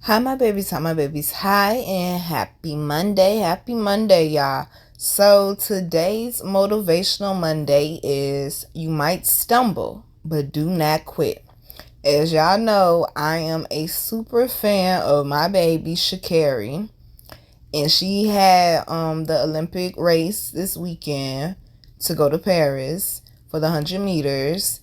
Hi, my babies. Hi, my babies. Hi, and happy Monday. Happy Monday, y'all. So, today's Motivational Monday is you might stumble, but do not quit. As y'all know, I am a super fan of my baby, Sha'Carri, and she had the Olympic race this weekend to go to Paris for the 100 meters.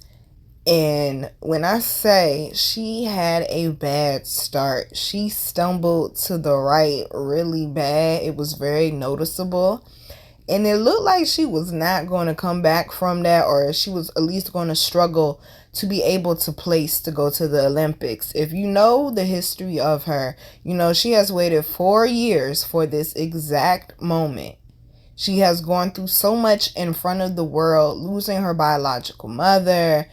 And when I say she had a bad start, she stumbled to the right really bad. It was very noticeable. And it looked like she was not going to come back from that, or she was at least going to struggle to be able to place to go to the Olympics. If you know the history of her, you know she has waited 4 years for this exact moment. She has gone through so much in front of the world, losing her biological mother,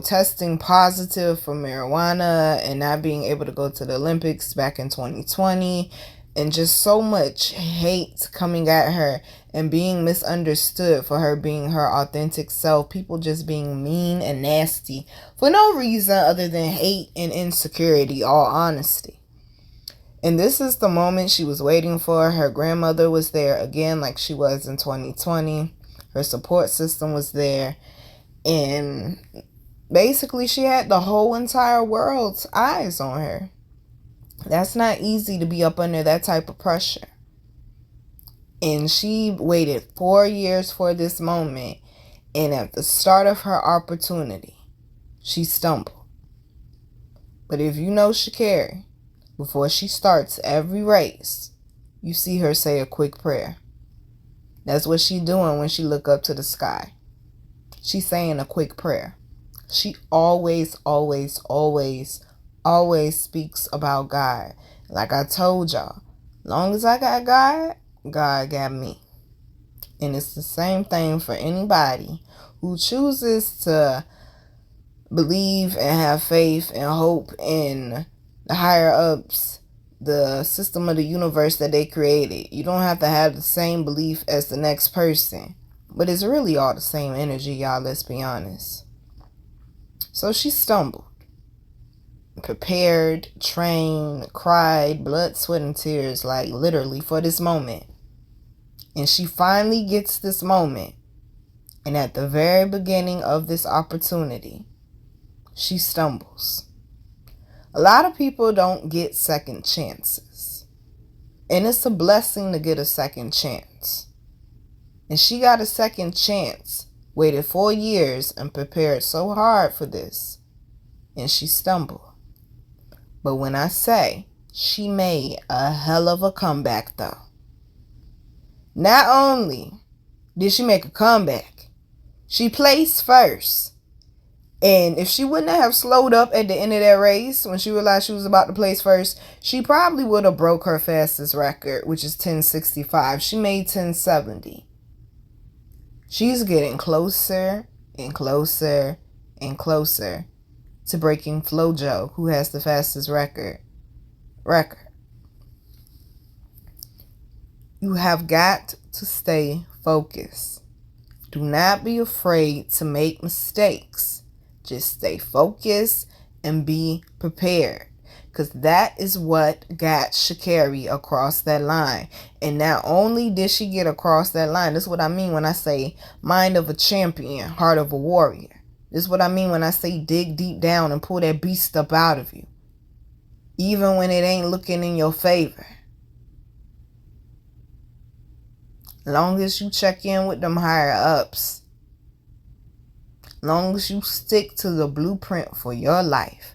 testing positive for marijuana and not being able to go to the Olympics back in 2020, and just so much hate coming at her and being misunderstood for her being her authentic self. People just being mean and nasty for no reason other than hate and insecurity, all honesty. And this is the moment she was waiting for. Her grandmother was there again, like she was in 2020. Her support system was there. And basically, she had the whole entire world's eyes on her. That's not easy to be up under that type of pressure. And she waited 4 years for this moment. And at the start of her opportunity, she stumbled. But if you know Sha'Carri, before she starts every race, you see her say a quick prayer. That's what she's doing when she look up to the sky. She's saying a quick prayer. She always speaks about God. Like I told y'all, long as I got God, God got me. And it's the same thing for anybody who chooses to believe and have faith and hope in the higher ups, the system of the universe that they created. You don't have to have the same belief as the next person, but it's really all the same energy, y'all. Let's be honest. So she stumbled, prepared, trained, cried, blood, sweat, and tears, like literally for this moment. And she finally gets this moment. And at the very beginning of this opportunity, she stumbles. A lot of people don't get second chances. And it's a blessing to get a second chance. And she got a second chance, waited 4 years, and prepared so hard for this. And she stumbled. But when I say she made a hell of a comeback, though. Not only did she make a comeback, she placed first. And if she wouldn't have slowed up at the end of that race, when she realized she was about to place first, she probably would have broke her fastest record, which is 10:65. She made 10:70. She's getting closer and closer and closer to breaking Flojo, who has the fastest record. You have got to stay focused. Do not be afraid to make mistakes. Just stay focused and be prepared. Because that is what got Sha'Carri across that line. And not only did she get across that line, this is what I mean when I say mind of a champion, heart of a warrior. This is what I mean when I say dig deep down and pull that beast up out of you. Even when it ain't looking in your favor. Long as you check in with them higher ups. Long as you stick to the blueprint for your life.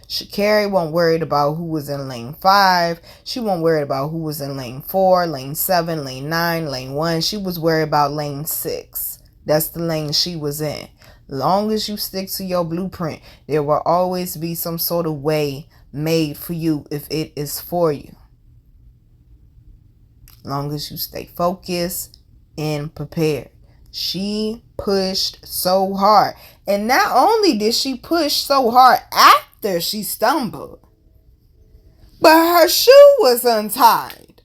Sha'Carri wasn't worried about who was in lane 5. She wasn't worried about who was in lane 4, lane 7, lane 9, lane 1. She was worried about lane 6. That's the lane she was in. Long as you stick to your blueprint, there will always be some sort of way made for you if it is for you. Long as you stay focused and prepared. She pushed so hard. And not only did she push so hard after she stumbled, but her shoe was untied.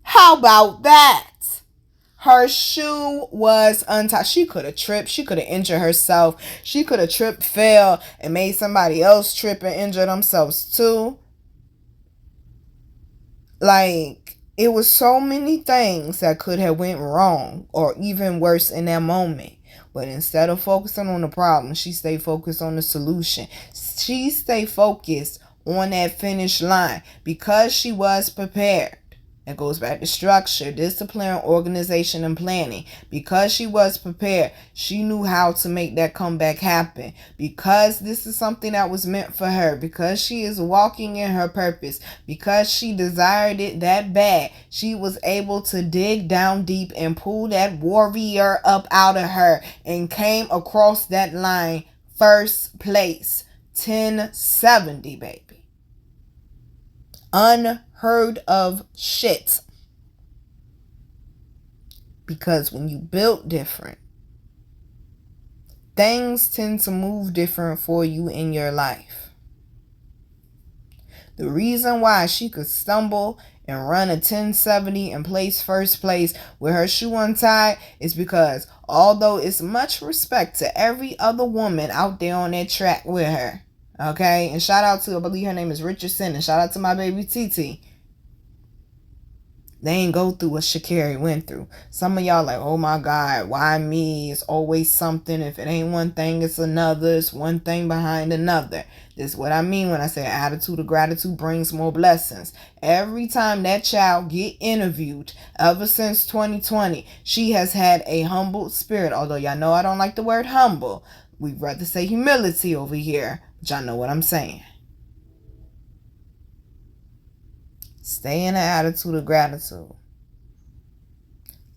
How about that? Her shoe was untied. She could have tripped. She could have injured herself. She could have tripped, fell, and made somebody else trip and injure themselves too. Like, it was so many things that could have went wrong or even worse in that moment. But instead of focusing on the problem, she stayed focused on the solution. She stayed focused on that finish line because she was prepared. It goes back to structure, discipline, organization, and planning. Because she was prepared, she knew how to make that comeback happen. Because this is something that was meant for her. Because she is walking in her purpose. Because she desired it that bad, she was able to dig down deep and pull that warrior up out of her and came across that line first place. 1070, baby. Unheard of shit. Because when you build different, things tend to move different for you in your life. The reason why she could stumble and run a 1070 and place first place with her shoe untied is because although it's much respect to every other woman out there on that track with her, okay, and shout out to, I believe her name is Richardson, and shout out to my baby TT. They ain't go through what Sha'Carri went through. Some of y'all like, oh my God, why me? It's always something. If it ain't one thing, it's another. It's one thing behind another. This is what I mean when I say attitude of gratitude brings more blessings. Every time that child get interviewed, ever since 2020, she has had a humble spirit. Although y'all know I don't like the word humble. We'd rather say humility over here. But y'all know what I'm saying. Stay in an attitude of gratitude.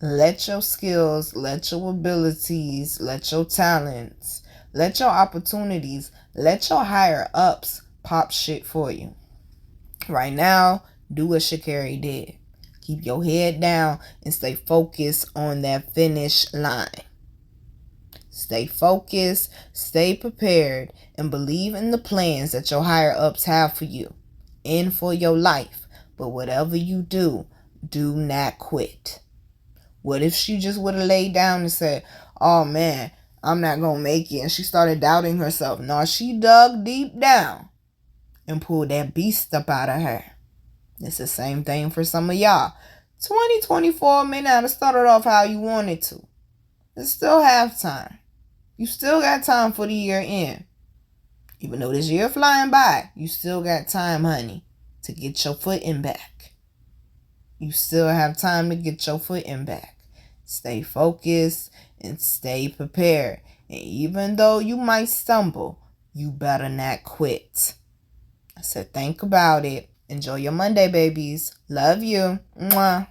Let your skills, let your abilities, let your talents, let your opportunities, let your higher ups pop shit for you. Right now, do what Sha'Carri did. Keep your head down and stay focused on that finish line. Stay focused, stay prepared, and believe in the plans that your higher ups have for you and for your life. But whatever you do, do not quit. What if she just would have laid down and said, oh man, I'm not going to make it. And she started doubting herself. No, she dug deep down and pulled that beast up out of her. It's the same thing for some of y'all. 2024 may not have started off how you wanted to. It's still half time. You still got time for the year end. Even though this year flying by, you still got time, honey, to get your footing back. You still have time to get your footing back. Stay focused and stay prepared. And even though you might stumble, you better not quit. I said think about it. Enjoy your Monday, babies. Love you. Mwah.